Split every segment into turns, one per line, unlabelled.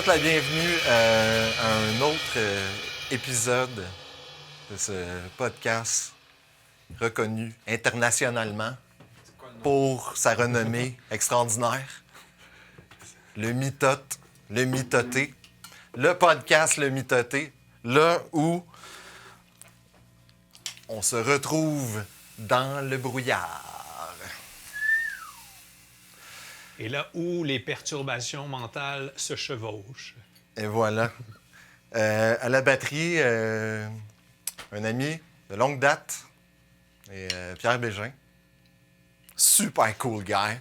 souhaite la bienvenue à un autre épisode de ce podcast reconnu internationalement pour sa renommée extraordinaire. Le Mitote, le Mitoté, le podcast Le Mitoté, là où on se retrouve dans le brouillard.
Et là où les perturbations mentales se chevauchent.
Et voilà. À la batterie, un ami de longue date, et, Pierre Bégin. Super cool guy.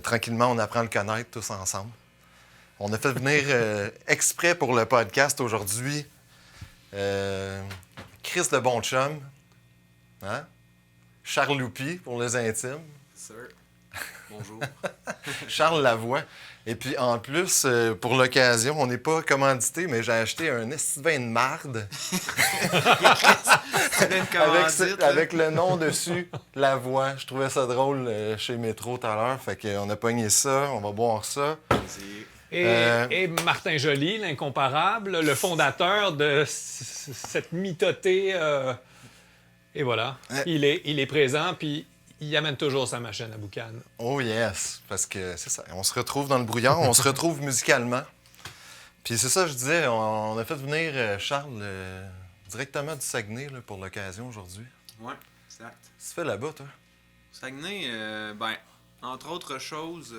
Tranquillement, on apprend à le connaître tous ensemble. On a fait venir exprès pour le podcast aujourd'hui Chris de Bon Chum, hein? Charles Loupi pour les intimes.
Sir. Bonjour.
Charles Lavoie. Et puis, en plus, pour l'occasion, on n'est pas commandité, mais j'ai acheté un esti de vin de marde. avec le nom dessus, Lavoie. Je trouvais ça drôle chez Métro tout à l'heure. Fait qu'on a pogné ça, on va boire ça.
Et Martin Joly, l'incomparable, le fondateur de cette mitotée. Et voilà, il est présent, puis il amène toujours sa machine à boucan.
Oh yes, parce que c'est ça. On se retrouve dans le brouillard, on se retrouve musicalement. Puis c'est ça, je disais, on a fait venir Charles directement du Saguenay là, pour l'occasion aujourd'hui.
Ouais, exact.
Qu'est-ce que tu fais là-bas, toi?
Saguenay, entre autres choses,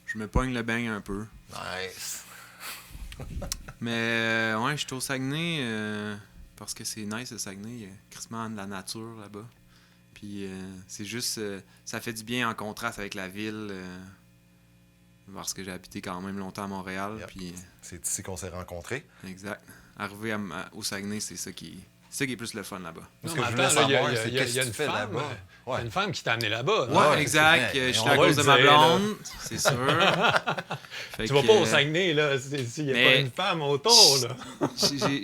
je me pogne le bain un peu.
Nice.
Mais ouais, je suis au Saguenay parce que c'est nice le Saguenay. Il y a crissement de la nature là-bas. Puis c'est juste, ça fait du bien en contraste avec la ville. Parce que j'ai habité quand même longtemps à Montréal.
Yep.
Puis,
C'est ici qu'on s'est rencontrés.
exact. Arriver au Saguenay, c'est ça qui est plus le fun là-bas.
Ce
Non,
que
mais
je voulais
attends, là,
savoir,
il
c'est
y a
qu'est-ce que tu
une
fais
femme,
là-bas?
il y a une femme qui t'a amené là-bas.
Ouais,
non?
Ouais,
exact.
c'est vrai.
Je
On
suis à
va
cause
le
de ma
dire, là.
blonde, c'est sûr. Fait
Tu vas
que,
pas au Saguenay, là, s'il n'y a
mais-
pas une femme autour, là.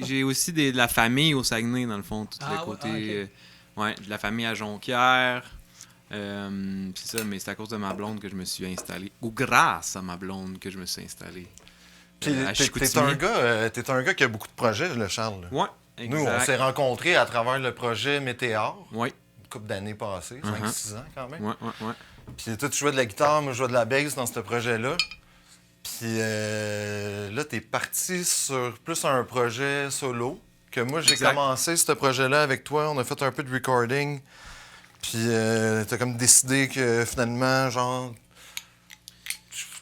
J'ai aussi de la famille au Saguenay, dans le fond, tout le côté. De la famille à Jonquière. C'est ça, mais c'est à cause de ma blonde que je me suis installé. Ou grâce à ma blonde que je me suis installé.
Puis t'es un gars qui a beaucoup de projets, là, Charles. Là.
Ouais, exact.
Nous, on s'est rencontrés à travers le projet Météor,
Ouais,
une couple d'années passées, 5-6 ans quand même.
ouais.
Puis toi, tu jouais de la guitare, moi, je jouais de la bass dans ce projet-là. Puis là, t'es parti sur plus un projet solo, que moi, j'ai
Exact.
commencé ce projet-là avec toi. On a fait un peu de recording. Puis t'as comme décidé que finalement, genre,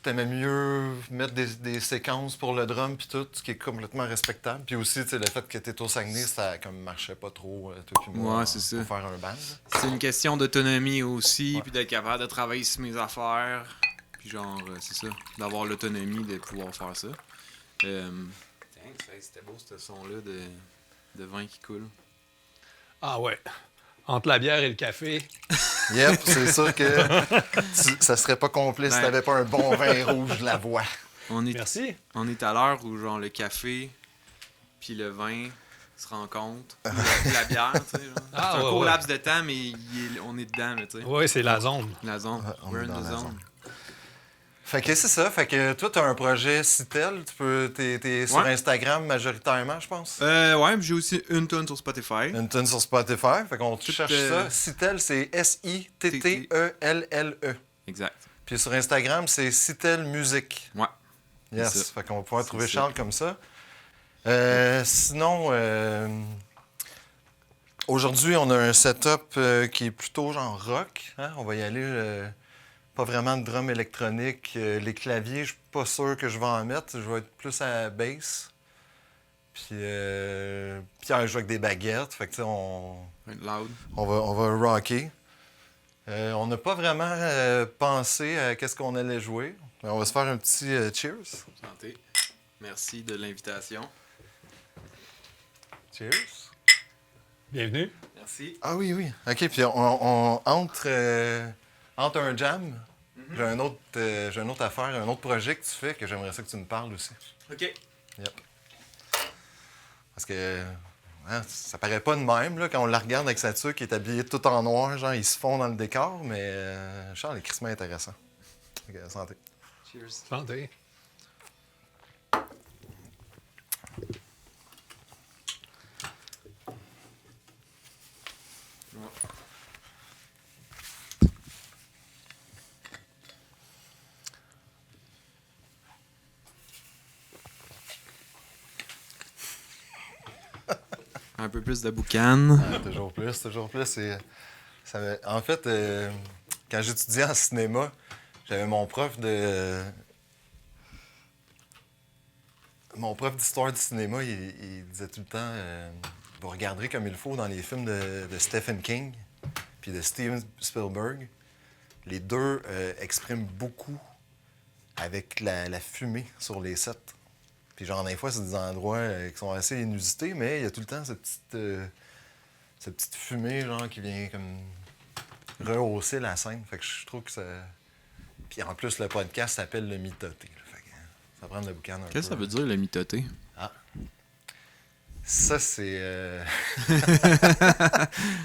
t'aimais mieux mettre des séquences pour le drum puis tout, ce qui est complètement respectable. Puis aussi, tu sais, le fait que t'es au Saguenay, ça comme marchait pas trop, toi puis moi,
Ouais, c'est ça.
pour faire un band.
C'est une question d'autonomie aussi,
Ouais.
puis d'être capable de travailler sur mes affaires. Puis genre, c'est ça, d'avoir l'autonomie de pouvoir faire ça. C'était beau ce son-là de vin qui coule.
Ah ouais. Entre la bière et le café.
Yep, c'est sûr que ça serait pas complet si
Ben.
t'avais pas un bon vin rouge de la voix.
Merci.
On est à l'heure où genre le café puis le vin se rencontrent. Ou la bière, tu sais. Genre.
Ah,
C'est un
ouais,
court
ouais.
laps de temps, mais on est dedans, là, tu sais.
Oui, c'est la zone.
La zone.
Ouais, on
We're
est
in
dans
the
la
zone.
zone. Fait que c'est ça. Fait que toi, t'as un projet Citel. T'es sur
Ouais.
Instagram majoritairement, je pense.
Ouais, puis j'ai aussi une tonne sur Spotify.
Une tune sur Spotify. Fait qu'on
Tout,
cherche ça. Citel, c'est Sittellelle.
Exact.
Puis sur Instagram, c'est Citel Musique.
Ouais.
Yes.
C'est ça.
Fait qu'on va pouvoir
C'est
trouver
ça.
Charles comme ça. Sinon, aujourd'hui, on a un setup qui est plutôt genre rock. Hein? On va y aller. Pas vraiment de drum électronique. Les claviers, je suis pas sûr que je vais en mettre. Je vais être plus à la bass. Puis Pierre joue avec des baguettes. Fait que tu sais, on
Loud.
va rocker. On n'a pas vraiment pensé à qu'est-ce qu'on allait jouer. On va se faire un petit cheers.
Santé. Merci de l'invitation.
Cheers.
Bienvenue.
Merci.
Ah oui, oui. OK, puis on entre un jam. J'ai un autre affaire, un autre projet que tu fais que j'aimerais ça que tu me parles aussi.
OK.
Yep. Parce que hein, ça paraît pas de même là, quand on la regarde avec sa tuque qui est habillée tout en noir, genre il se fond dans le décor, mais Charles est crissement intéressant. OK, santé.
Cheers.
Santé.
Un peu plus de boucan.
Toujours plus, toujours plus. En fait, quand j'étudiais en cinéma, j'avais mon prof d'histoire du cinéma, il disait tout le temps vous regarderez comme il faut dans les films de Stephen King puis de Steven Spielberg. Les deux expriment beaucoup avec la fumée sur les sets. Puis genre, des fois, c'est des endroits qui sont assez inusités, mais il y a tout le temps cette petite fumée genre qui vient comme rehausser la scène. Fait que je trouve que ça... Puis en plus, le podcast s'appelle Le Mitoté. Fait que ça prend le boucan un peu.
Qu'est-ce que ça veut dire, le mitoté?
Ah. Ça, c'est...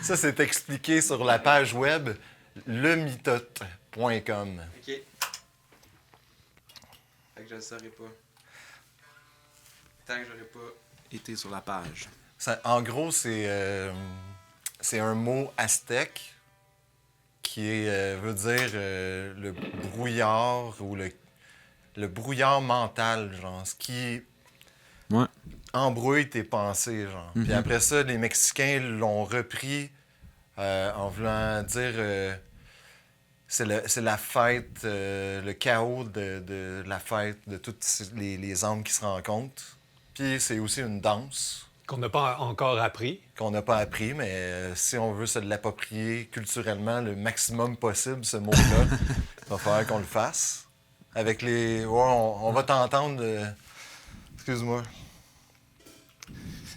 ça, c'est expliqué sur la page web lemitote.com.
OK. Fait que je le saurais pas. Tant que j'aurais pas été sur la page.
En gros, c'est un mot aztèque qui veut dire le brouillard ou le brouillard mental, genre, ce qui embrouille tes pensées, genre. Puis après ça, les Mexicains l'ont repris en voulant dire c'est la fête, le chaos de la fête de toutes les âmes qui se rencontrent. Puis c'est aussi une danse.
Qu'on n'a pas encore appris.
Qu'on n'a pas appris, mais si on veut se l'approprier culturellement le maximum possible, ce mot-là, il va falloir qu'on le fasse. Avec les... Ouais, on va t'entendre... Excuse-moi.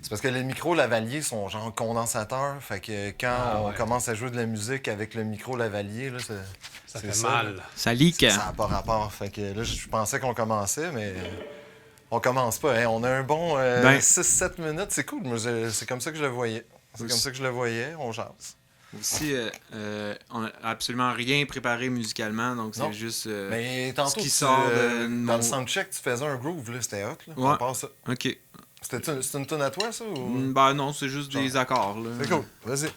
C'est parce que les micros lavaliers sont genre condensateurs, fait que quand on commence à jouer de la musique avec le micro lavalier, là,
ça fait mal.
Là.
Ça leak.
Ça n'a pas rapport. Fait que là, je pensais qu'on commençait, mais... On commence pas. Hein? On a un bon 6-7 minutes. C'est cool. Moi, c'est comme ça que je le voyais. C'est comme ça que je le voyais. On jase.
Aussi, on n'a absolument rien préparé musicalement, donc c'est juste
mais tantôt,
ce qui sort de
dans le soundcheck, tu faisais un groove. Là. C'était hot. Là.
Ouais.
On passe ça.
OK.
C'était une tonne à toi, ça? Ou...
Ben non, c'est juste des accords. Là.
C'est cool. Vas-y.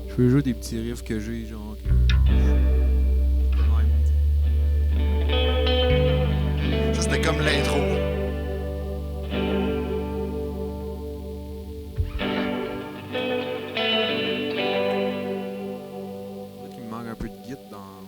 Je peux jouer des petits riffs que j'ai, genre.
Ça, c'était comme l'intro.
peu de guide dans...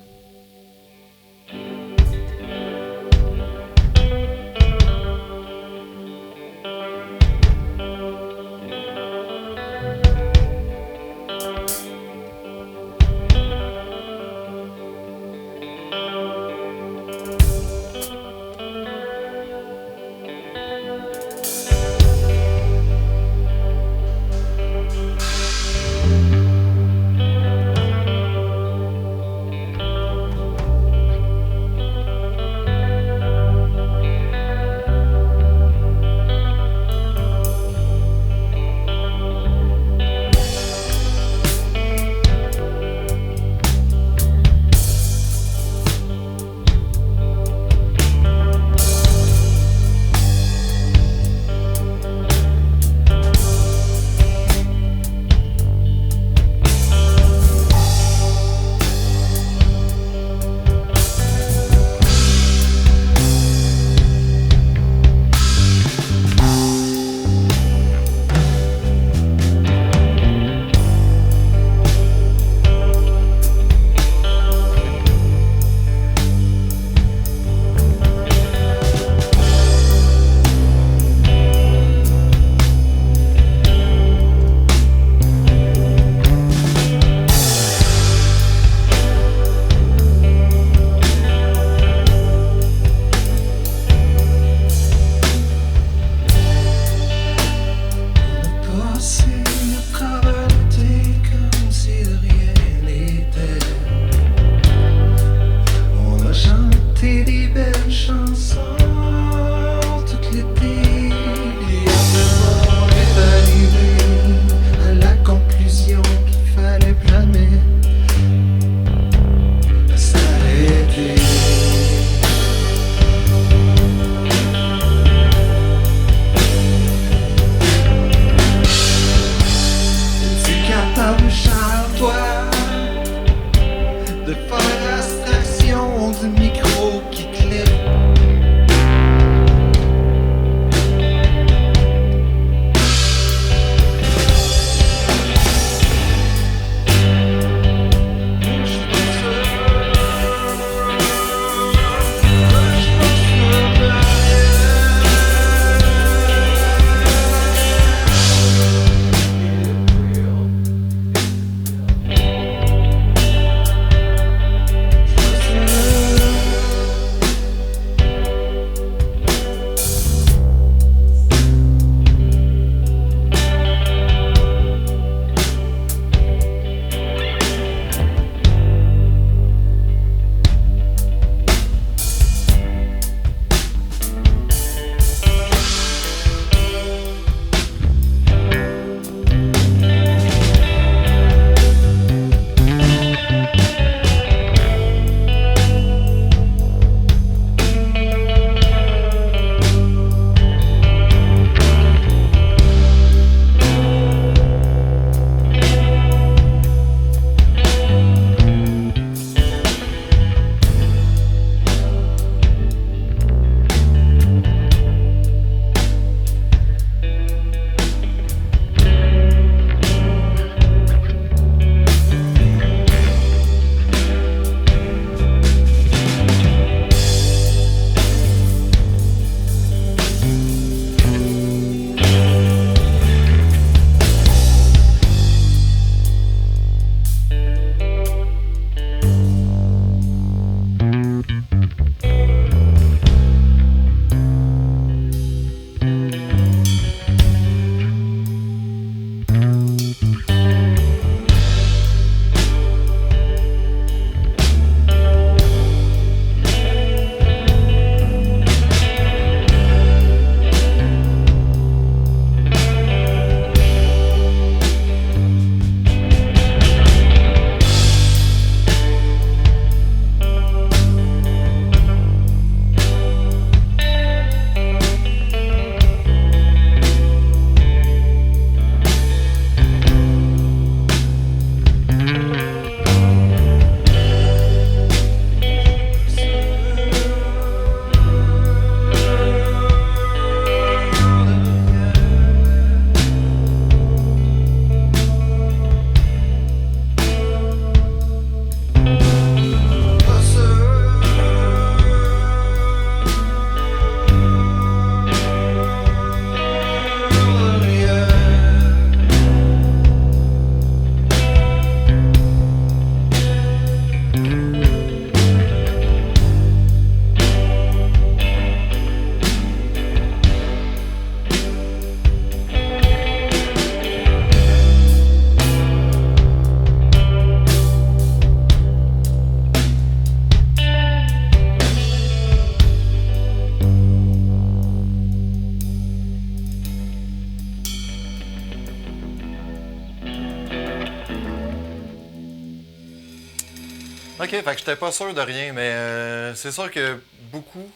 OK, fait que j'étais pas sûr de rien, mais c'est sûr que beaucoup...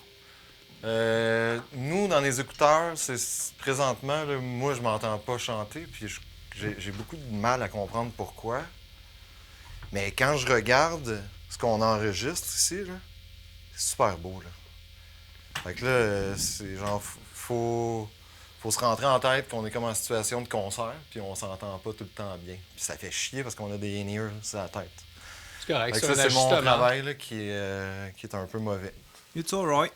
nous, dans les écouteurs, présentement, là, moi, je m'entends pas chanter, puis j'ai beaucoup de mal à comprendre pourquoi. Mais quand je regarde ce qu'on enregistre ici, là, c'est super beau, là. Fait que là, c'est genre, faut se rentrer en tête qu'on est comme en situation de concert, puis on s'entend pas tout le temps bien. Puis ça fait chier parce qu'on a des in-ears sur la tête.
C'est correct,
Fait que
c'est
ça,
un
c'est mon
ajustement.
travail là, qui est un peu mauvais.
It's alright.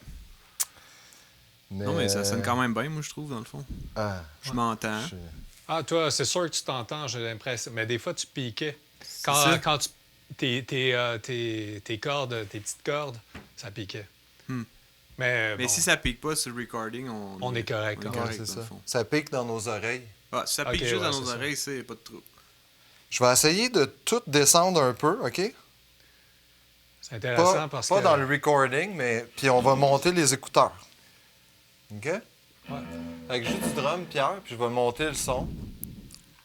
Mais,
Non, mais ça sonne quand même bien, moi, je trouve, dans le fond.
Ah,
Je m'entends.
je-
Ah, toi, c'est sûr que tu t'entends, j'ai l'impression. Mais des fois, tu piquais. Quand
ça.
tes cordes, tes petites cordes, ça piquait.
Hmm.
Mais,
Mais
bon,
si ça pique pas sur le recording,
on est correct.
on est
hein.
Ouais,
correct,
c'est
dans le
ça.
fond.
Ça pique dans nos oreilles.
Ah, si ça pique
Ok,
juste
ouais,
dans
c'est
nos
ça.
oreilles, c'est pas de trouble.
Je vais essayer de tout descendre un peu, OK?
C'est intéressant
Pas,
parce
pas
que...
dans le recording, mais puis on va monter les écouteurs. OK?
Ouais.
Fait que je joue du drum, Pierre, puis je vais monter le son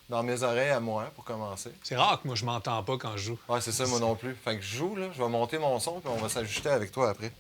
dans mes oreilles à moi pour commencer.
C'est rare que moi, je m'entends pas quand je joue.
Ouais, c'est ça, moi non plus. Fait que je joue, là, je vais monter mon son, puis on va s'ajuster avec toi après.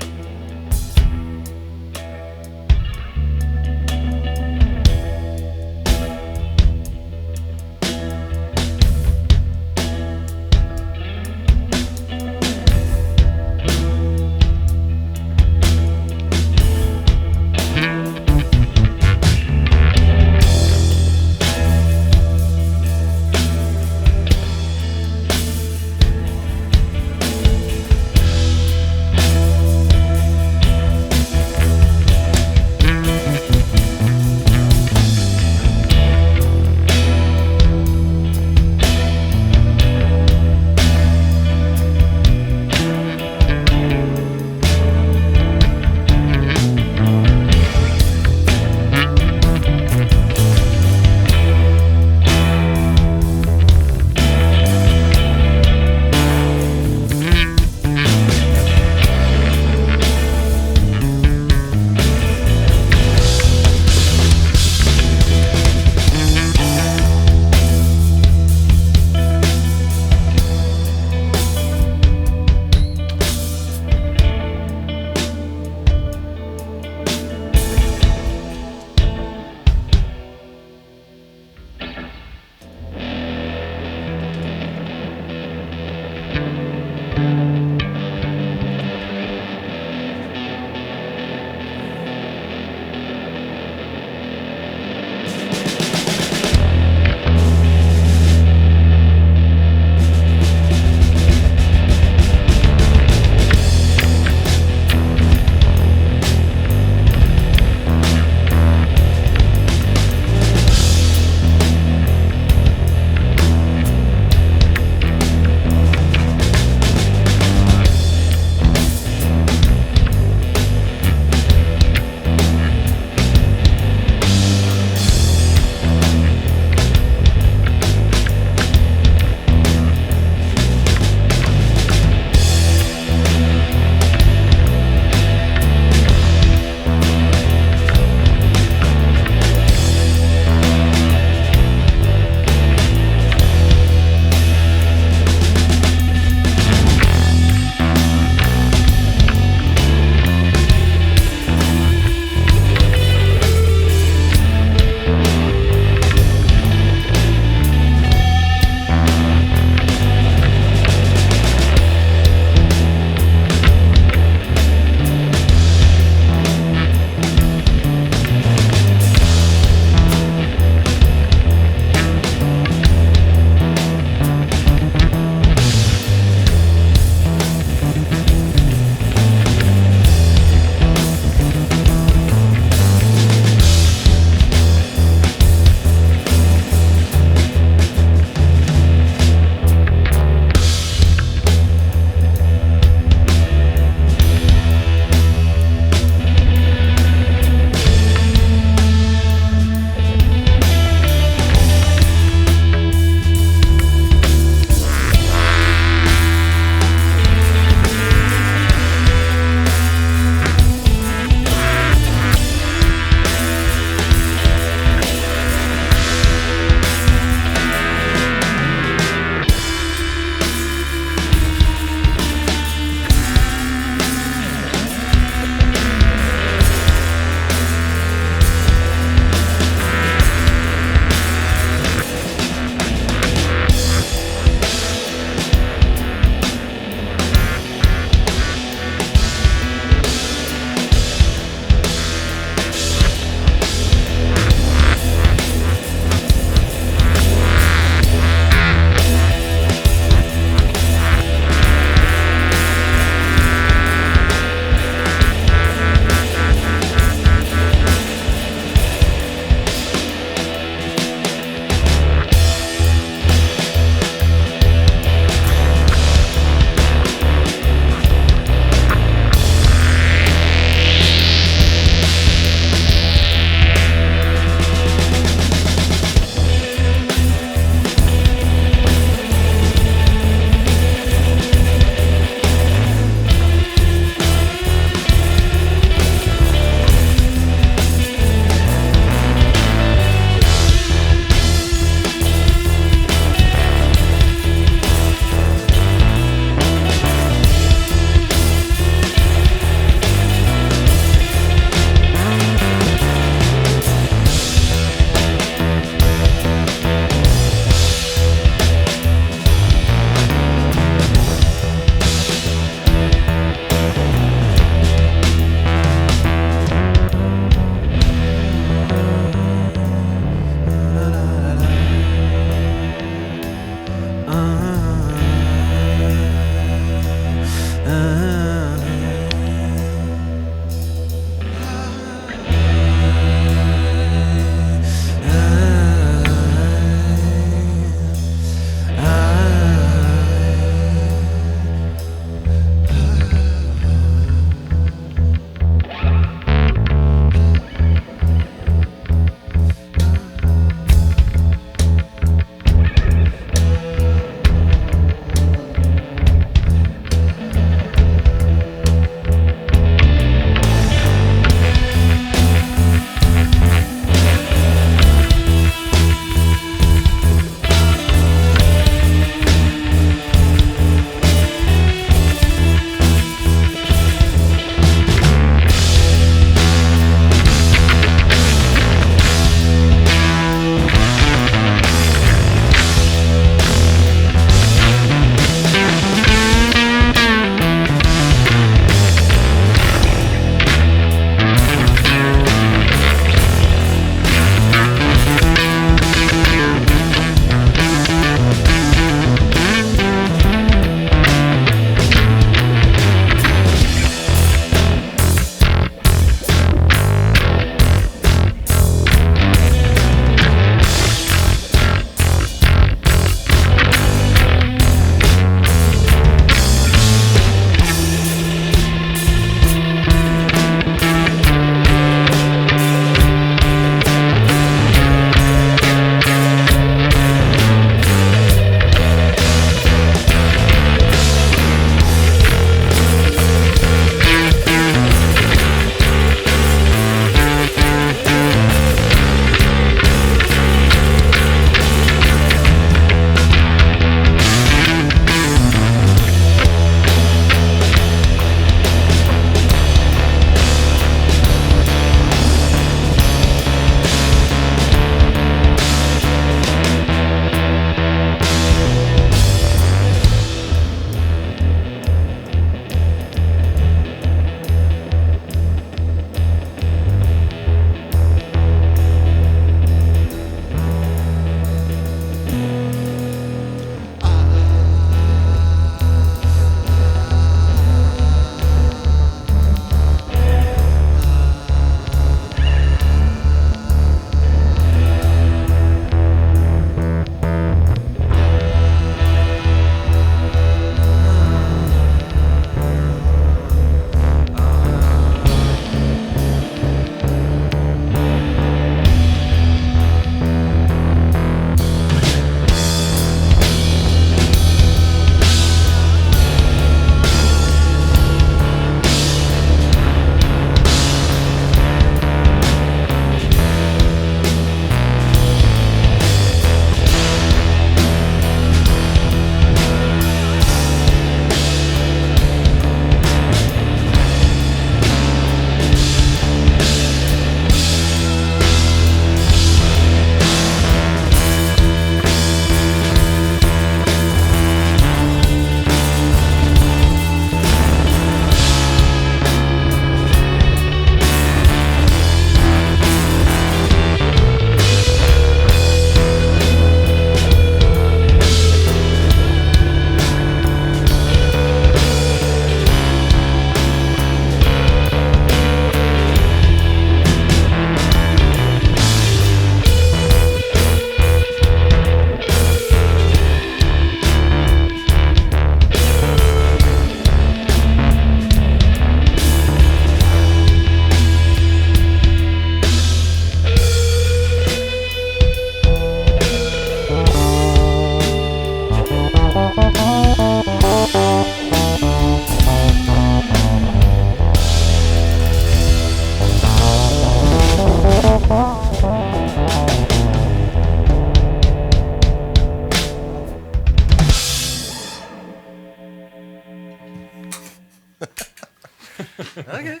OK.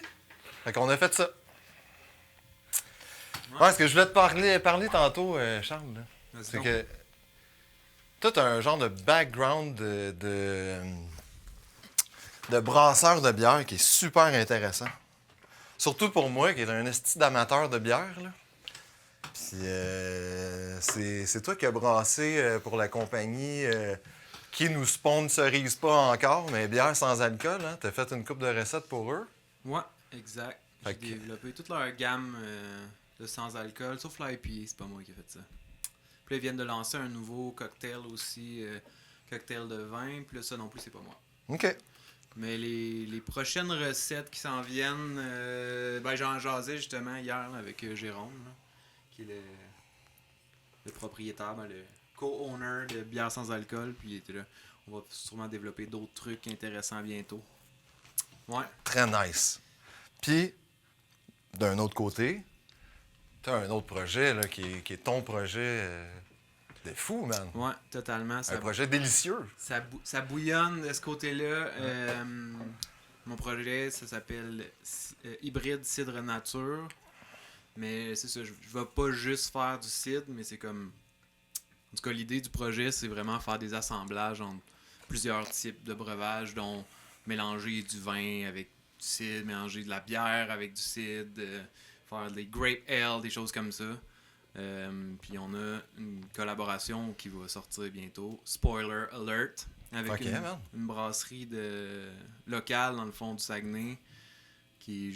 Fait qu'on a fait ça. Ouais, ce que je voulais te parler tantôt, Charles, là, c'est que toi, t'as un genre de background de brasseur de bière qui est super intéressant. Surtout pour moi, qui est un esti d'amateur de bière, là. Puis c'est toi qui as brassé pour la compagnie qui nous sponsorise pas encore, mais bière sans alcool, hein? T'as fait une coupe de recettes pour eux.
Ouais, exact. J'ai développé toute leur gamme de sans alcool, sauf l'IPA, c'est pas moi qui ai fait ça. Puis là, ils viennent de lancer un nouveau cocktail aussi, cocktail de vin, puis là, ça non plus, c'est pas moi.
OK.
Mais les prochaines recettes qui s'en viennent, j'en jasais justement hier là, avec Jérôme, là, qui est le propriétaire, le co-owner de bière sans alcool, puis il était là. On va sûrement développer d'autres trucs intéressants bientôt. Ouais.
Très nice. Puis, d'un autre côté, t'as un autre projet là, qui est ton projet de fou, man.
Ouais, totalement.
Un projet délicieux.
Ça bouillonne de ce côté-là. Mon projet, ça s'appelle Hybride Cidre Nature. Mais c'est ça, je vais pas juste faire du cidre, mais c'est comme... En tout cas, l'idée du projet, c'est vraiment faire des assemblages entre plusieurs types de breuvages, dont mélanger du vin avec du cidre, mélanger de la bière avec du cidre, faire des grape ale, des choses comme ça. Puis on a une collaboration qui va sortir bientôt, spoiler alert, avec une brasserie locale dans le fond du Saguenay, qui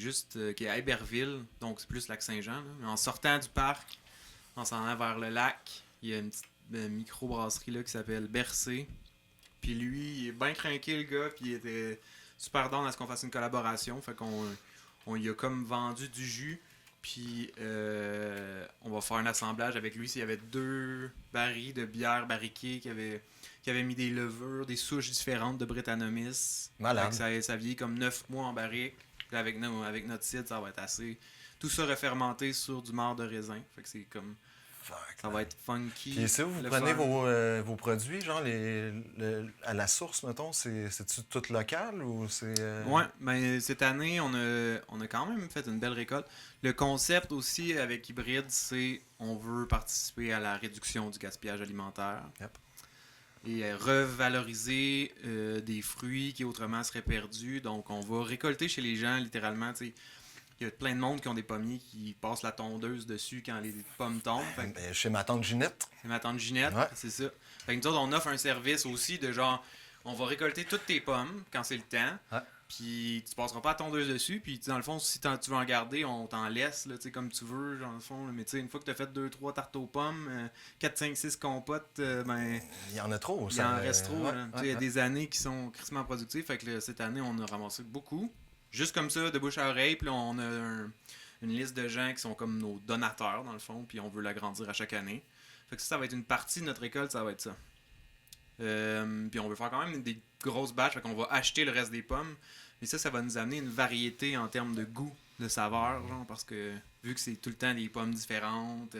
est à Héberville, donc c'est plus Lac-Saint-Jean. Là. Mais en sortant du parc, en s'en allant vers le lac, il y a une petite micro-brasserie là qui s'appelle Bercé. Puis lui, il est bien craqué le gars, puis il était super down à ce qu'on fasse une collaboration. Fait qu'on lui a comme vendu du jus, puis on va faire un assemblage avec lui. Il y avait 2 barils de bière barriquée qui avaient mis des levures, des souches différentes de Brettanomyces.
Malade.
Ça vieillit comme 9 mois en barrique. Puis avec notre cidre, ça va être assez... Tout ça refermenté sur du marc de raisin. Fait que c'est comme... Ça va être funky.
Puis c'est où vous prenez vos produits, genre à la source, mettons, c'est-tu tout local ou c'est...
Ouais, mais cette année, on a quand même fait une belle récolte. Le concept aussi avec Hybride, c'est on veut participer à la réduction du gaspillage alimentaire.
Yep.
Et revaloriser des fruits qui autrement seraient perdus. Donc on va récolter chez les gens littéralement, tu sais. Il y a plein de monde qui ont des pommiers qui passent la tondeuse dessus quand les pommes tombent.
Chez ma tante Ginette.
C'est ma tante Ginette,
ouais.
C'est ça. Fait que nous autres, on offre un service aussi de genre, on va récolter toutes tes pommes quand c'est le temps.
Ouais.
Puis tu passeras pas la tondeuse dessus. Puis dans le fond, si tu veux en garder, on t'en laisse là, comme tu veux, dans le fond. Là. Mais une fois que tu as fait 2-3 tartes aux pommes, 4, 5, 6 compotes, ben...
Il y en a trop.
Il y en reste trop.
Ouais,
il y a des années qui sont crissement productives. Fait que là, cette année, on a ramassé beaucoup. Juste comme ça, de bouche à oreille, puis là, on a une liste de gens qui sont comme nos donateurs, dans le fond, puis on veut l'agrandir à chaque année. Fait que ça va être une partie de notre récolte, ça va être ça. Puis on veut faire quand même des grosses batches, fait qu'on va acheter le reste des pommes. Mais ça va nous amener une variété en termes de goût, de saveur, genre, parce que vu que c'est tout le temps des pommes différentes,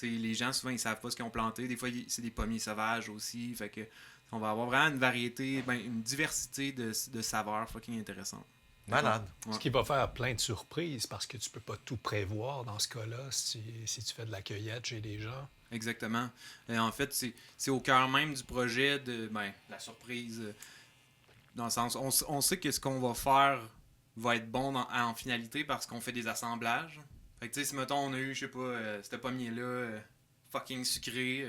les gens, souvent, ils savent pas ce qu'ils ont planté. Des fois, c'est des pommiers sauvages aussi, fait que on va avoir vraiment une variété, une diversité de saveurs fucking intéressantes.
Malade.
Ouais. Ce qui va faire plein de surprises parce que tu peux pas tout prévoir dans ce cas-là si tu fais de la cueillette chez des gens.
Exactement. En fait, c'est au cœur même du projet de la surprise. Dans le sens, on sait que ce qu'on va faire va être bon en finalité parce qu'on fait des assemblages. Fait que tu sais, si mettons on a eu, je sais pas, ce pommier-là fucking sucré,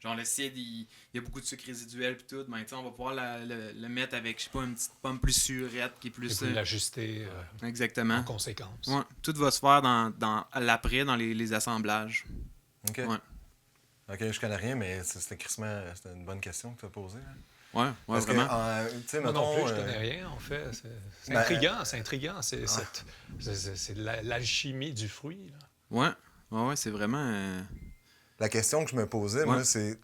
genre le cidre, il y a beaucoup de sucre résiduel pis tout, on va pouvoir le mettre avec, je sais pas, une petite pomme plus surette qui est plus...
Et puis l'ajuster
exactement.
En conséquence.
Ouais, tout va se faire à l'après, dans les assemblages.
OK.
Ouais.
OK, je connais rien, mais c'était une bonne question que tu as posée. Hein?
Ouais,
parce
vraiment.
Que,
moi non plus, je connais rien, en fait. C'est intriguant, c'est intriguant. C'est l'alchimie du fruit. Là.
Ouais, c'est vraiment...
La question que je me posais, moi, c'est...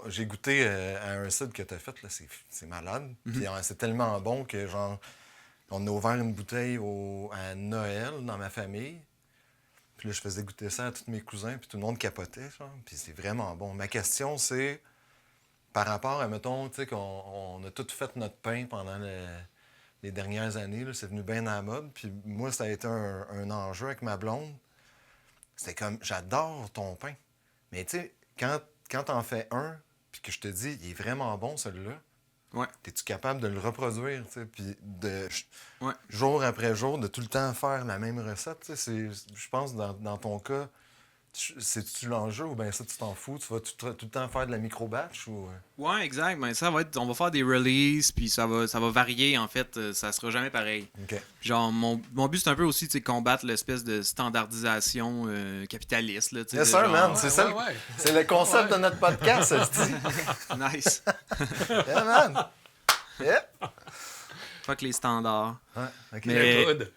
j'ai goûté à un cidre que tu as fait, là, c'est malade. Puis c'est tellement bon que, genre, on a ouvert une bouteille à Noël dans ma famille. Puis là, je faisais goûter ça à tous mes cousins, puis tout le monde capotait, genre. Puis c'est vraiment bon. Ma question, c'est... Par rapport à, mettons, tu sais, qu'on a tout fait notre pain pendant les dernières années. Là, c'est venu bien à la mode. Puis moi, ça a été un enjeu avec ma blonde. C'était comme, j'adore ton pain. Mais tu sais, quand t'en fais un, puis que je te dis, il est vraiment bon, celui-là,
Ouais.
es-tu capable de le reproduire, tu sais, puis
Ouais.
jour après jour, de tout le temps faire la même recette, tu sais, je pense, dans ton cas, c'est-tu l'enjeu ou bien ça, tu t'en fous? Tu vas tout le temps faire de la micro-batch ou...
Ouais, exact. Ben, ça va être, on va faire des releases, puis ça va varier, en fait. Ça sera jamais pareil.
OK.
Genre, mon but, c'est un peu aussi, tu sais, combattre l'espèce de standardisation capitaliste, là, tu sais.
Yes, sir,
genre-
man. C'est ça,
ouais.
c'est le concept de notre podcast, ça, je dis.
Nice.
Yeah, man. Yeah.
Fuck les standards.
Ouais, OK.
Mais-
Le coude.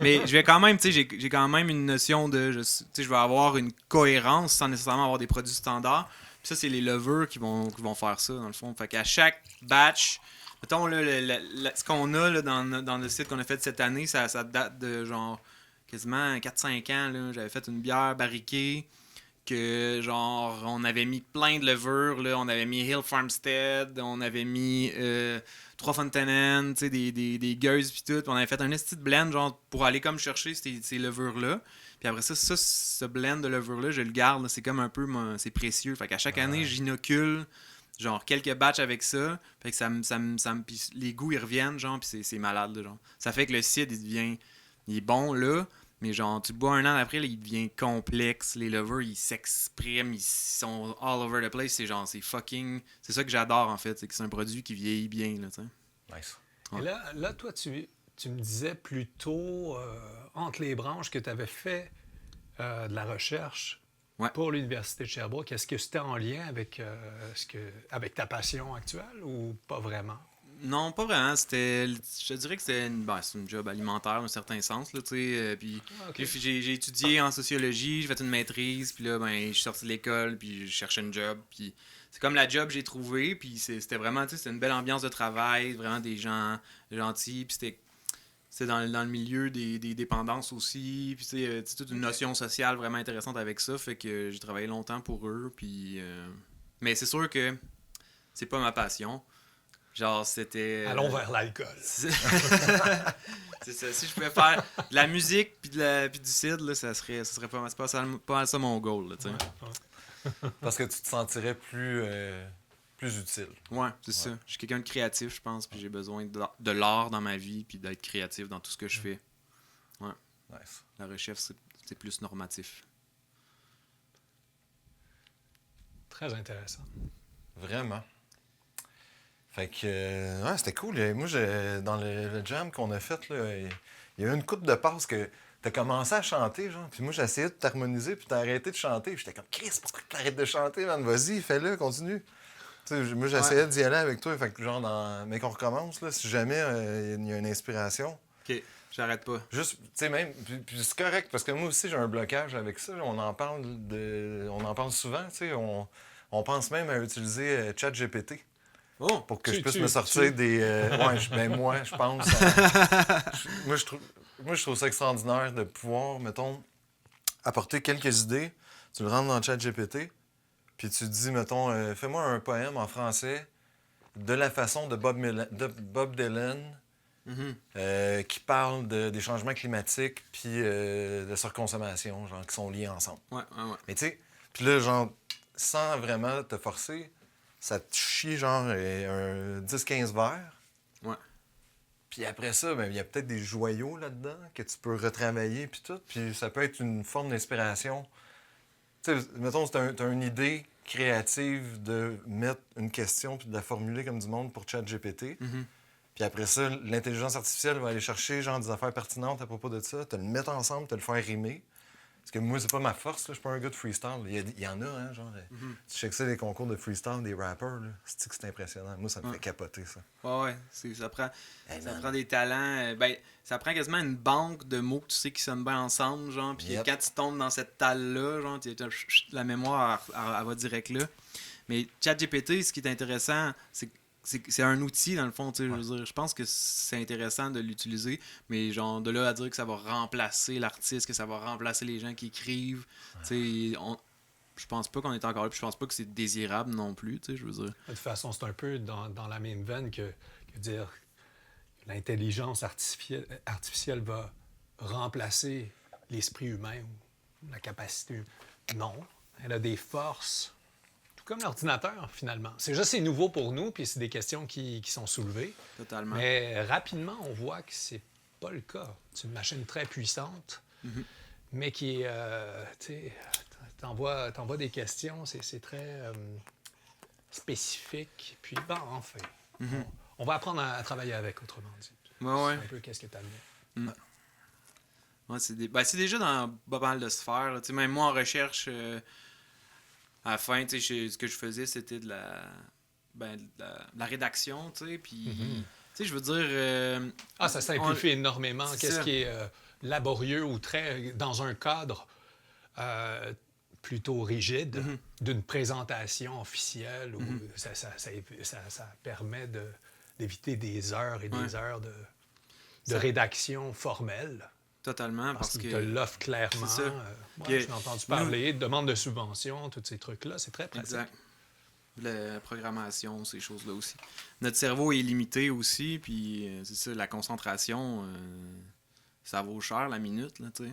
Mais je vais quand même, tu sais, j'ai quand même une notion de, tu sais, je vais avoir une cohérence sans nécessairement avoir des produits standards. Puis ça, c'est les levures qui vont faire ça, dans le fond. Fait qu'à chaque batch, mettons, là, ce qu'on a là, dans le site qu'on a fait cette année, ça date de genre quasiment 4-5 ans. Là. J'avais fait une bière barriquée que, genre, on avait mis plein de levures. Là. On avait mis Hill Farmstead, on avait mis Trois Fontaines, tu sais, des gueuses pis tout. Puis on avait fait un esti de blend, genre, pour aller comme chercher ces levures-là. Puis après ça, ce blend de levure-là, je le garde. Là, c'est comme un peu, c'est précieux. Fait qu'à chaque année, j'inocule genre quelques batchs avec ça. Fait que puis les goûts, ils reviennent, genre, puis c'est malade, là, genre. Ça fait que le cidre, il est bon, là. Mais genre, tu bois un an après, là, il devient complexe. Les levures, ils s'expriment, ils sont all over the place. C'est fucking... C'est ça que j'adore, en fait. C'est que c'est un produit qui vieillit bien, là, tu sais.
Nice.
Et là, toi, tu me disais plutôt, entre les branches, que tu avais fait de la recherche pour l'Université de Sherbrooke. Est-ce que c'était en lien avec, avec ta passion actuelle ou pas vraiment?
Non, pas vraiment. Je te dirais que c'est une job alimentaire, dans un certain sens. Là, puis
OK.
j'ai étudié en sociologie, j'ai fait une maîtrise, puis là, je suis sorti de l'école, puis je cherchais une job. Puis c'est comme la job que j'ai trouvée, puis c'était vraiment, c'était une belle ambiance de travail, vraiment des gens gentils, puis c'était dans le milieu des dépendances aussi, puis c'est toute une notion sociale vraiment intéressante avec ça, fait que j'ai travaillé longtemps pour eux, puis... Mais c'est sûr que c'est pas ma passion. Genre, c'était...
Allons vers l'alcool.
C'est ça. Si je pouvais faire de la musique puis du cidre, là, ça serait pas ça mon goal, là, tu sais.
Parce que tu te sentirais plus utile.
Ouais, c'est ça. Je suis quelqu'un de créatif, je pense, puis j'ai besoin de l'art dans ma vie puis d'être créatif dans tout ce que je fais. Ouais.
Nice.
La recherche, c'est plus normatif.
Très intéressant.
Vraiment. Fait que, ouais, c'était cool. Moi, dans le jam qu'on a fait, là, il y a eu une couple de passes que t'as commencé à chanter, genre. Puis moi, j'essayais de t'harmoniser, puis t'as arrêté de chanter. Puis j'étais comme, Chris, pourquoi tu arrêtes de chanter, man? Vas-y, fais-le, continue. Tu sais, moi, j'essayais d'y aller avec toi. Fait que, genre, mais qu'on recommence, là, si jamais il y a une inspiration.
OK, j'arrête pas.
Juste, tu sais, même, puis c'est correct, parce que moi aussi, j'ai un blocage avec ça. On en parle souvent, tu sais. On pense même à utiliser ChatGPT.
Oh!
Pour que je puisse me sortir des... moi, je pense... moi, je trouve ça extraordinaire de pouvoir, mettons, apporter quelques idées. Tu le rentres dans le chat GPT, puis tu dis, mettons, fais-moi un poème en français de la façon de Bob Dylan qui parle des changements climatiques puis de la surconsommation, genre, qui sont liés ensemble.
Ouais.
Mais tu sais, puis là, genre, sans vraiment te forcer... Ça te chie genre un 10-15 vers.
Ouais.
Puis après ça, il y a peut-être des joyaux là-dedans que tu peux retravailler puis tout. Puis ça peut être une forme d'inspiration. Tu sais, mettons, t'as une idée créative de mettre une question puis de la formuler comme du monde pour ChatGPT. Puis après ça, l'intelligence artificielle va aller chercher genre des affaires pertinentes à propos de ça, te le mettre ensemble, te le faire rimer. Parce que moi, c'est pas ma force, là. Je suis pas un gars de freestyle. Il y en a, hein, genre. Tu checkes ça, les concours de freestyle des rappers, là. C'est impressionnant. Moi, ça me fait capoter, ça.
Ouais. Ça prend des talents. Ça prend quasiment une banque de mots que tu sais qui sonnent bien ensemble, genre. Puis quand tu tombes dans cette talle-là, genre, la mémoire, elle va direct là. Mais ChatGPT, ce qui est intéressant, c'est un outil, dans le fond, tu sais, je veux dire, je pense que c'est intéressant de l'utiliser, mais genre, de là à dire que ça va remplacer l'artiste, que ça va remplacer les gens qui écrivent, tu sais, je pense pas qu'on est encore là, puis je pense pas que c'est désirable non plus, tu sais, je veux dire.
De toute façon, c'est un peu dans la même veine que dire l'intelligence artificielle va remplacer l'esprit humain ou la capacité. Non, elle a des forces, tout comme l'ordinateur, finalement. C'est juste c'est nouveau pour nous, puis c'est des questions qui sont soulevées.
Totalement.
Mais rapidement, on voit que c'est pas le cas. C'est une machine très puissante, mais qui est... tu sais, t'envoies des questions, c'est très spécifique. Puis, bon, enfin, on va apprendre à travailler avec, autrement dit.
Ouais.
C'est un peu qu'est-ce que t'as
Ouais, c'est déjà dans pas mal de sphères. Tu sais, même moi, en recherche, à la fin, tu sais, ce que je faisais, c'était de la rédaction, tu sais, puis... Tu sais, je veux dire...
ça simplifie énormément. Qu'est-ce
ça.
qui est laborieux ou très... dans un cadre plutôt rigide d'une présentation officielle où ça permet d'éviter des heures et des heures de rédaction formelle.
Totalement,
Parce
parce
qu'il
que...
te l'offre clairement.
C'est ça.
Moi, j'en ai entendu parler, demande de subvention, tous ces trucs-là, c'est très pratique.
Exact. La programmation, ces choses-là aussi. Notre cerveau est limité aussi, puis c'est ça, la concentration, ça vaut cher la minute, là, tu sais.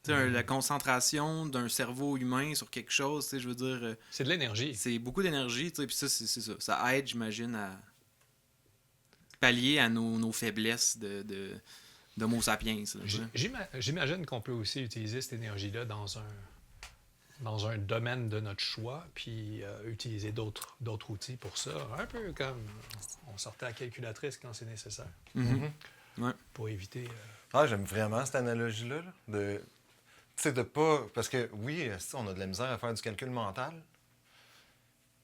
Tu sais, la concentration d'un cerveau humain sur quelque chose, tu sais, je veux dire...
c'est de l'énergie.
C'est beaucoup d'énergie, tu sais, puis ça, c'est ça. Ça aide, j'imagine, à pallier à nos faiblesses d'Homo sapiens.
J'imagine qu'on peut aussi utiliser cette énergie-là dans un domaine de notre choix, puis utiliser d'autres outils pour ça. Un peu comme on sortait la calculatrice quand c'est nécessaire.
Ouais.
Pour éviter...
j'aime vraiment cette analogie-là. Tu sais, de pas... Parce que, oui, on a de la misère à faire du calcul mental,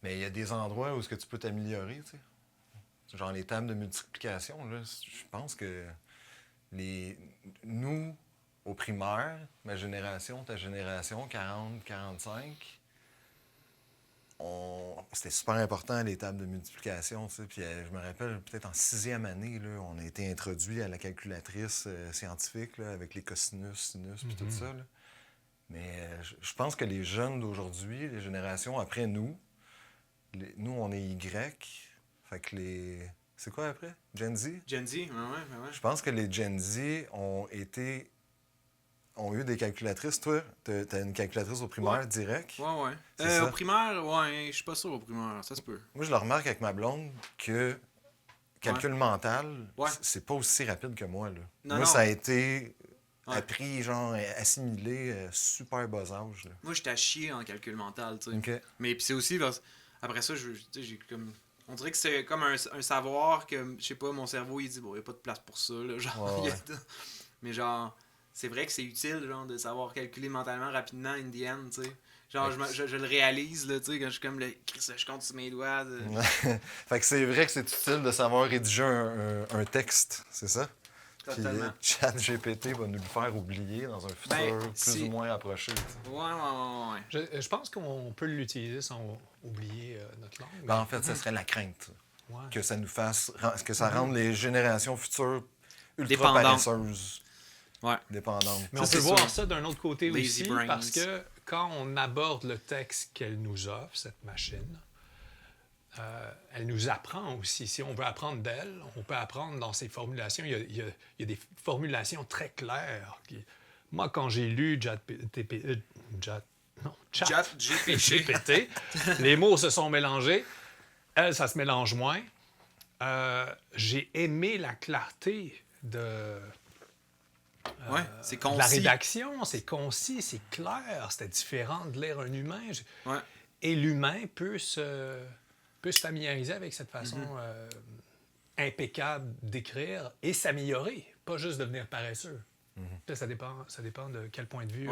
mais il y a des endroits où est-ce que tu peux t'améliorer, tu sais. Genre les tables de multiplication, là, je pense que nous, au primaire, ma génération, ta génération, 40, 45, c'était super important, les tables de multiplication. Tu sais. Puis je me rappelle, peut-être en 6e année, là, on a été introduit à la calculatrice scientifique là, avec les cosinus, sinus, puis tout ça. Là. Mais je pense que les jeunes d'aujourd'hui, les générations après nous, nous, on est Y. Fait que c'est quoi après? Gen Z?
Gen Z, ouais.
Je pense que les Gen Z ont eu des calculatrices. Toi, t'as une calculatrice au primaire direct?
Ouais. Au primaire, je suis pas sûr au primaire, ça se peut.
Moi, je le remarque avec ma blonde que calcul mental, c'est pas aussi rapide que moi. Là. Moi, ça a été appris, genre, assimilé, super bas âge. Là.
Moi, j'étais à chier en calcul mental, tu sais.
Okay.
Mais puis c'est aussi, après ça, j'ai comme... On dirait que c'est comme un savoir que, je sais pas, mon cerveau, il dit, bon, il n'y a pas de place pour ça, là, genre, mais genre, c'est vrai que c'est utile, genre, de savoir calculer mentalement rapidement, in the end, tu sais. Genre, je le réalise, là, tu sais, quand je suis comme, je compte sur mes doigts.
Fait que c'est vrai que c'est utile de savoir rédiger un texte, c'est ça?
Totalement.
Puis ChatGPT va nous le faire oublier dans un futur plus ou moins approché.
Ouais.
Je pense qu'on peut l'utiliser sans oublier notre langue.
Ben, en fait, ça serait la crainte.
Ouais.
Que ça nous fasse... Que ça rende les générations futures ultra
dépendantes.
Paresseuses.
Ouais.
Dépendantes.
Mais on peut voir ça d'un autre côté
Lazy
aussi,
brains.
parce que quand on aborde le texte qu'elle nous offre, cette machine, elle nous apprend aussi. Si on veut apprendre d'elle, on peut apprendre dans ses formulations. Il y a des formulations très claires. Moi, quand j'ai lu ChatGPT, les mots se sont mélangés. Elle, ça se mélange moins. J'ai aimé la clarté
c'est concis.
la rédaction. C'est concis, c'est clair. C'était différent de lire un humain. Et l'humain peut se familiariser avec cette façon impeccable d'écrire et s'améliorer, pas juste devenir paresseux. Là, ça dépend de quel point de vue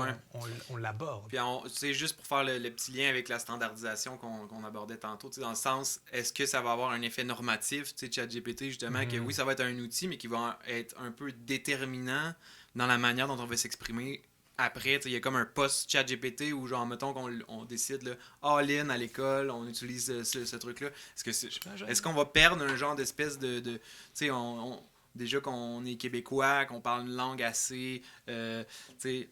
on l'aborde.
Puis c'est juste pour faire le petit lien avec la standardisation qu'on abordait tantôt, dans le sens, est-ce que ça va avoir un effet normatif, ChatGPT, justement, que oui, ça va être un outil, mais qui va être un peu déterminant dans la manière dont on va s'exprimer. Après, il y a comme un post-ChatGPT où, genre, mettons qu'on décide, là, all-in à l'école, on utilise ce truc-là. Est-ce qu'on va perdre un genre d'espèce de tu sais, déjà qu'on est québécois, qu'on parle une langue assez, tu sais,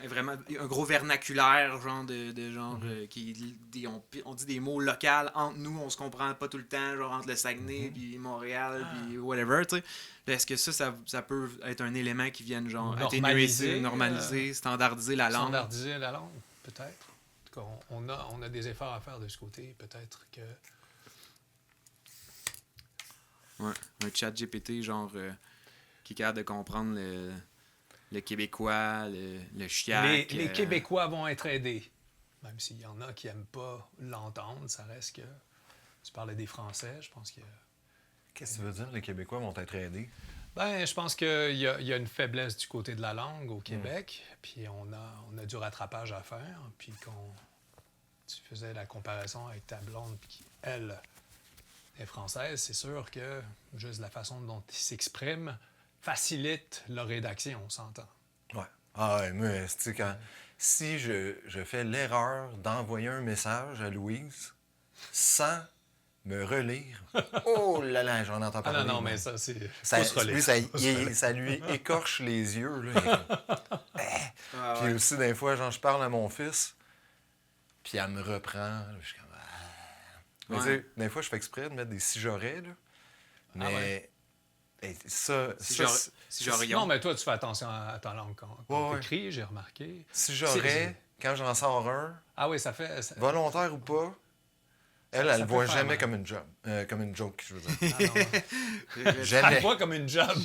vraiment un gros vernaculaire, genre de genre on dit des mots locaux entre nous, on se comprend pas tout le temps, genre entre le Saguenay puis Montréal puis whatever, tu sais. Est-ce que ça peut être un élément qui vienne genre normaliser, standardiser la langue?
Standardiser la langue, peut-être. En tout cas, on a des efforts à faire de ce côté, peut-être que...
Ouais, un chat GPT genre qui est capable de comprendre le québécois, le chiac.
Les Québécois vont être aidés. Même s'il y en a qui n'aiment pas l'entendre, ça reste que... Tu parlais des Français, je pense que...
Qu'est-ce que tu veux dire, les Québécois vont être aidés?
Ben, je pense qu'il y a une faiblesse du côté de la langue au Québec, puis on a du rattrapage à faire, puis tu faisais la comparaison avec ta blonde, qui, elle, est française, c'est sûr que juste la façon dont ils s'expriment facilite leur rédaction, on s'entend.
Ouais. Ah ouais, mais tu sais, si je fais l'erreur d'envoyer un message à Louise sans me relire, oh là là, j'en entends parler.
Ah non, mais ça, c'est...
Ça lui écorche les yeux, là. Puis aussi, des fois, genre, je parle à mon fils, puis elle me reprend, je suis comme... Mais tu sais, des fois, je fais exprès de mettre des si j'aurais, là. Mais
Non, mais toi, tu fais attention à ta langue quand tu écris, j'ai remarqué.
Si j'aurais, quand j'en sors un,
ah oui, ça fait...
volontaire ou pas, elle ne voit jamais comme une job. Comme une joke, je veux dire.
Ah non,
jamais.
Elle voit comme une job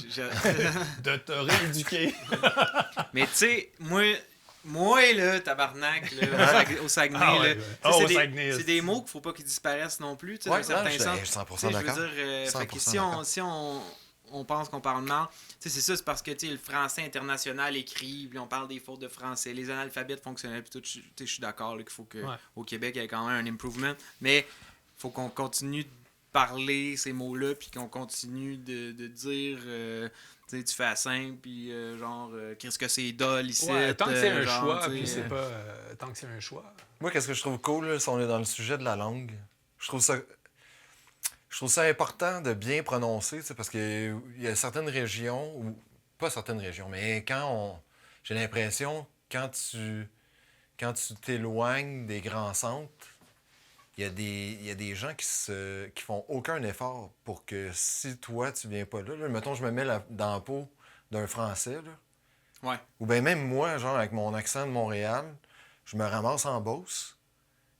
de te rééduquer.
Mais tu sais, moi, là, tabarnak, là, au Saguenay,
Ah ouais,
là,
ouais. Saguenay,
c'est des mots qu'il faut pas qu'ils disparaissent non plus, tu sais,
Ouais,
dans un certain sens.
Je suis 100% d'accord.
Je veux dire, fait que si on pense qu'on parle mal, tu sais, c'est ça, c'est parce que, tu sais, le français international écrit, puis on parle des fautes de français, les analphabètes fonctionnels, puis tout, tu sais, je suis d'accord, là, qu'il faut qu'au Québec, il y ait quand même un improvement, mais il faut qu'on continue de parler ces mots-là, puis qu'on continue de dire... tu fais à simple, puis genre, qu'est-ce que c'est dol ici?
Ouais, tant que c'est un choix, puis c'est pas... tant que c'est un choix.
Moi, qu'est-ce que je trouve cool, là, si on est dans le sujet de la langue, je trouve ça important de bien prononcer, parce qu'il y a certaines régions, ou pas certaines régions, mais j'ai l'impression, quand tu t'éloignes des grands centres, il y a des gens qui font aucun effort pour que si toi, tu viens pas là, mettons, je me mets dans la peau d'un Français, là,
ouais.
Ou bien même moi, genre, avec mon accent de Montréal, je me ramasse en Beauce,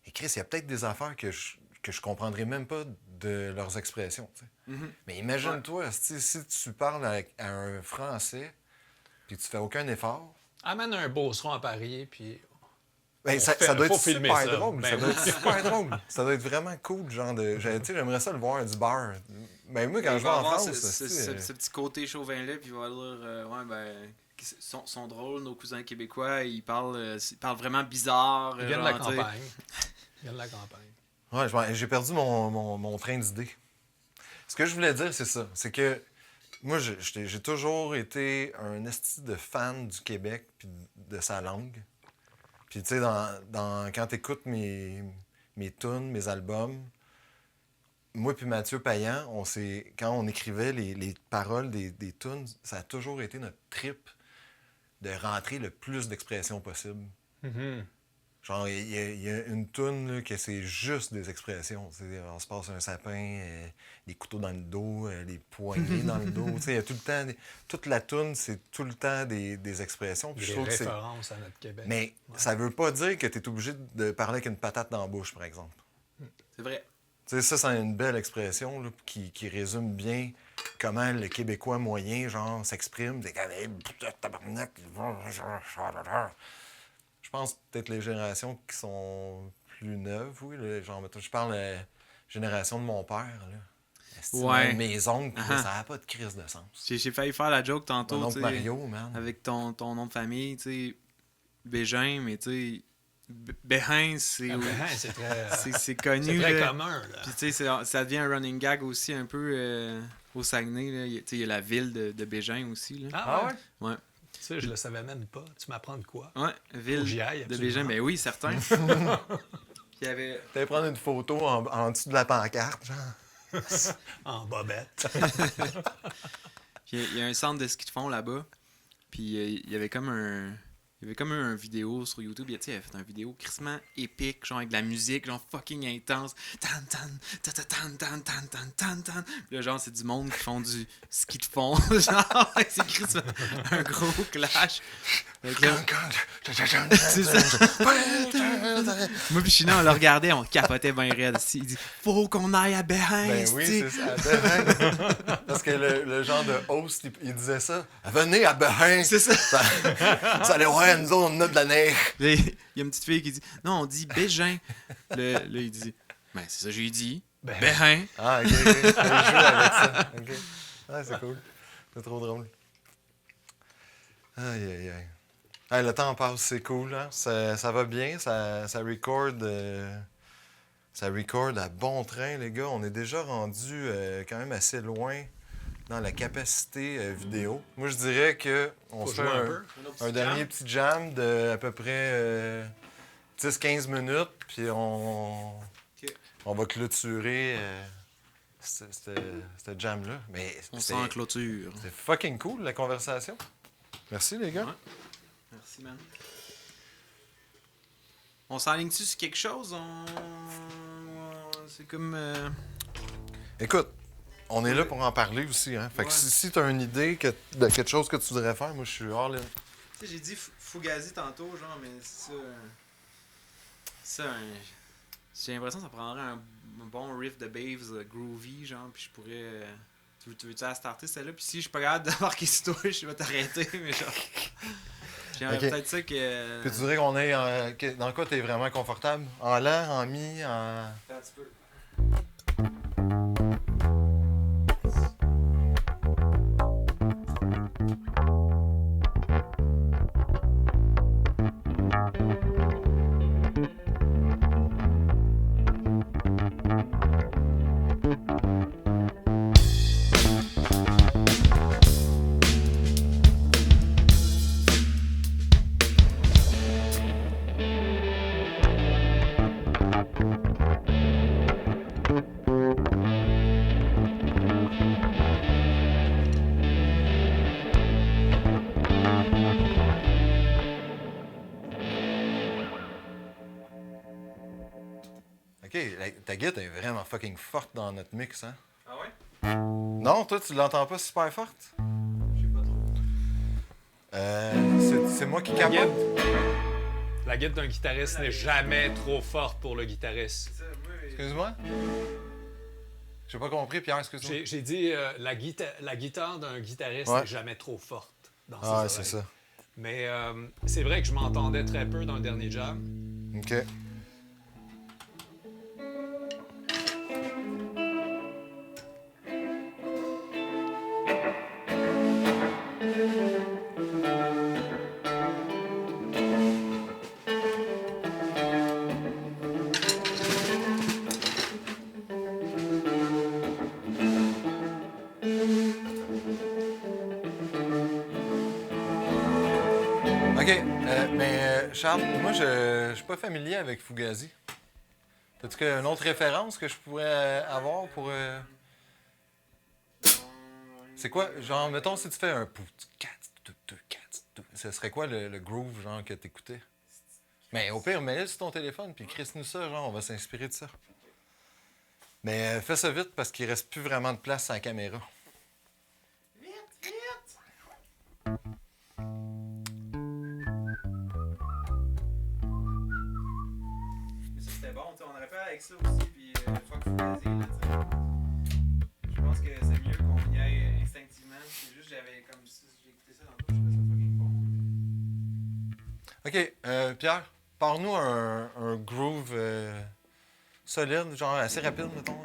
et Chris, il y a peut-être des affaires que je comprendrais même pas de leurs expressions, tu sais.
Mm-hmm.
Mais imagine-toi, si tu parles à un Français, puis tu fais aucun effort...
Amène un Beauceron à Paris, puis...
Ben, ça doit être super
ça.
drôle.
Ben
ça doit être super drôle. Ça doit être vraiment cool, genre de... J'aimerais ça le voir du bar. Ben, moi, quand je vais en France...
Ce petit côté chauvin-là, puis il va dire... ouais, ben... sont drôles, nos cousins québécois. Ils parlent vraiment bizarre.
Ils viennent de la campagne. Ils viennent de la campagne.
Ouais, j'ai perdu mon train d'idées. Ce que je voulais dire, c'est ça. C'est que moi, j'ai toujours été un esti de fan du Québec puis de sa langue. Puis, tu sais, quand t'écoutes mes tunes, mes albums, moi puis Mathieu Payan, quand on écrivait les paroles des tunes, ça a toujours été notre trip de rentrer le plus d'expressions possible.
Mm-hmm.
Genre, il y a une toune que c'est juste des expressions. T'sais, on se passe un sapin, des couteaux dans le dos, des poignées dans le dos. Il y a tout le temps... Toute la toune, c'est tout le temps des expressions. Puis
des références à notre Québec.
Mais ça veut pas dire que tu es obligé de parler avec une patate dans la bouche, par exemple.
C'est vrai.
T'sais, ça, c'est une belle expression là, qui résume bien comment le Québécois moyen, genre, s'exprime. C'est comme... Je pense peut-être les générations qui sont plus neuves, oui. Là, genre, je parle de la génération de mon père. Là.
Ouais.
Mes oncles, ça n'a pas de crise de sens.
J'ai failli faire la joke tantôt.
Mon oncle Mario, man.
Avec ton nom de famille, tu sais, Bégin, mais tu sais, Béhin, c'est...
Béhin, c'est très...
c'est connu.
C'est très
là.
commun, là.
Puis tu sais, ça devient un running gag aussi un peu au Saguenay, là. Il y a la ville de Bégin aussi, là.
Ah ouais?
Ouais.
Tu sais, je le savais même pas. Tu m'apprends de quoi?
Ouais, ville de Bégin, ben oui, certain. Il y avait...
T'allais prendre une photo en dessous de la pancarte, genre.
En bobette.
Il y a un centre de ski de fond là-bas. Puis il y avait comme Il y avait comme une vidéo sur YouTube, il a fait une vidéo crissement épique, genre avec de la musique, genre fucking intense. Tan tan, tan tan tan tan tan tan tan tan. Puis là, genre, c'est du monde qui font du ski de fond. Genre, c'est crissement un gros clash. Avec là, c'est ça. Moi pis China, on le regardait, on capotait bien raide. Il dit, faut qu'on aille à Béhin.
Ben oui, c'est ça, à Béhin. Parce que le genre de host, il disait ça. Venez à Béhin.
C'est ça.
Ça allait, ouais, nous autres, on a de la neige.
Là, il y a une petite fille qui dit, non, on dit Bégin. Là, il dit, ben c'est ça, j'ai dit. Béhin.
Ah, ok. Il joue avec ça. Ok. Ah, c'est cool. C'est trop drôle. Aïe, aïe, aïe. Hey, le temps passe, c'est cool. Hein? Ça va bien, ça record. Ça record à bon train, les gars. On est déjà rendu quand même assez loin dans la capacité vidéo. Moi, je dirais qu'on se fait un dernier petit jam de à peu près 10-15 minutes, puis on va clôturer ce jam-là. Mais
on sent en clôture.
C'est fucking cool, la conversation. Merci, les gars.
Ouais. Merci, man. On s'enligne-tu sur quelque chose? C'est comme...
Écoute, on est là pour en parler aussi. Hein? Fait que si tu as une idée de quelque chose que tu voudrais faire, moi, je suis all in.
Tu sais, j'ai dit Fugazi tantôt, genre, mais j'ai l'impression que ça prendrait un bon riff de Baves groovy, genre, puis je pourrais... Tu veux-tu la starter celle-là? Puis si je suis pas capable d'embarquer sur toi, je vais t'arrêter, mais genre... J'aimerais peut-être ça que...
Puis tu dirais qu'on est... dans quoi t'es vraiment confortable? En l'air, en mi, en...
Un petit peu.
Ta guitare est vraiment fucking forte dans notre mix, hein?
Ah ouais?
Non, toi, tu l'entends pas super forte?
Je sais pas trop.
C'est moi qui capote.
La guitare d'un guitariste n'est jamais trop forte pour le guitariste.
Excuse-moi? J'ai pas compris, Pierre, excuse-moi.
J'ai dit la guitare d'un guitariste n'est jamais trop forte dans ses oreilles.
C'est ça.
Mais c'est vrai que je m'entendais très peu dans le dernier jam.
OK. Charles, moi, je suis pas familier avec Fugazi. As-tu une autre référence que je pourrais avoir pour... C'est quoi? Genre, mettons, si tu fais un... Ce serait quoi le groove, genre, que t'écoutais? Mais au pire, mets-le sur ton téléphone, puis crisse-nous ça, genre, on va s'inspirer de ça. Mais fais ça vite, parce qu'il reste plus vraiment de place à la caméra.
Vite! C'était bon, on aurait fait avec ça aussi, puis fuck Fugazi, là, je pense que c'est mieux qu'on y aille instinctivement, c'est juste j'avais comme si j'ai écouté ça dans le je trouvais ça fucking bon.
OK, Pierre, parle-nous un groove solide, genre assez rapide, mettons.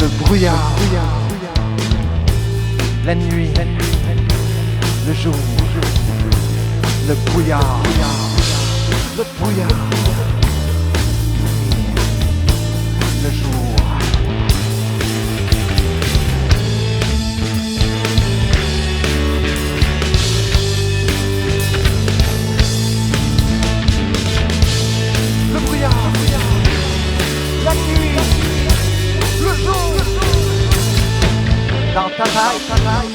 le brouillard, la nuit, le jour, le brouillard, le brouillard, le jour. Le brouillard, la nuit, le jour, dans ta taille.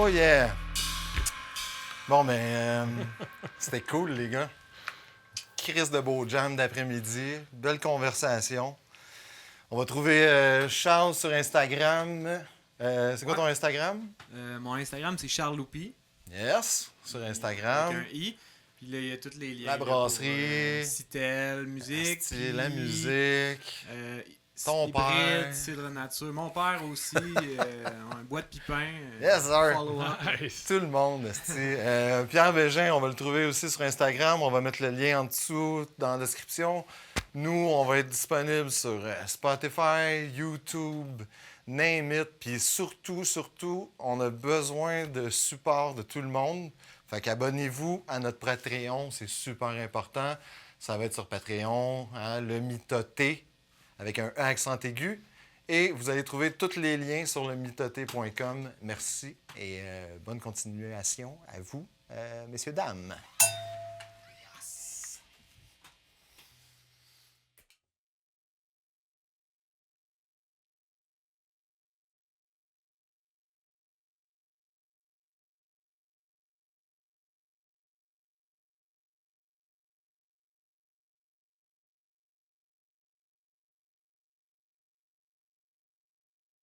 Oh yeah! Bon, c'était cool, les gars. Crise de beau jam d'après-midi. Belle conversation. On va trouver Charles sur Instagram. C'est quoi ton Instagram?
Mon Instagram, c'est Charles Loupi.
Yes, sur Instagram.
Avec un I. Puis là, il y a tous les liens.
La brasserie.
Citel, musique.
Style, la musique. Ton
Hybride,
père.
Cidre Nature. Mon père aussi. Un bois de pipin.
Yes, sir.
Follow-up.
Nice.
Tout le monde, esti. Pierre Bégin, on va le trouver aussi sur Instagram. On va mettre le lien en dessous dans la description. Nous, on va être disponible sur Spotify, YouTube, name it. Puis surtout, on a besoin de support de tout le monde. Fait qu'abonnez-vous à notre Patreon, c'est super important. Ça va être sur Patreon, hein, le mitoté, avec un E accent aigu. Et vous allez trouver tous les liens sur le mitoté.com. Merci et bonne continuation à vous, messieurs, dames.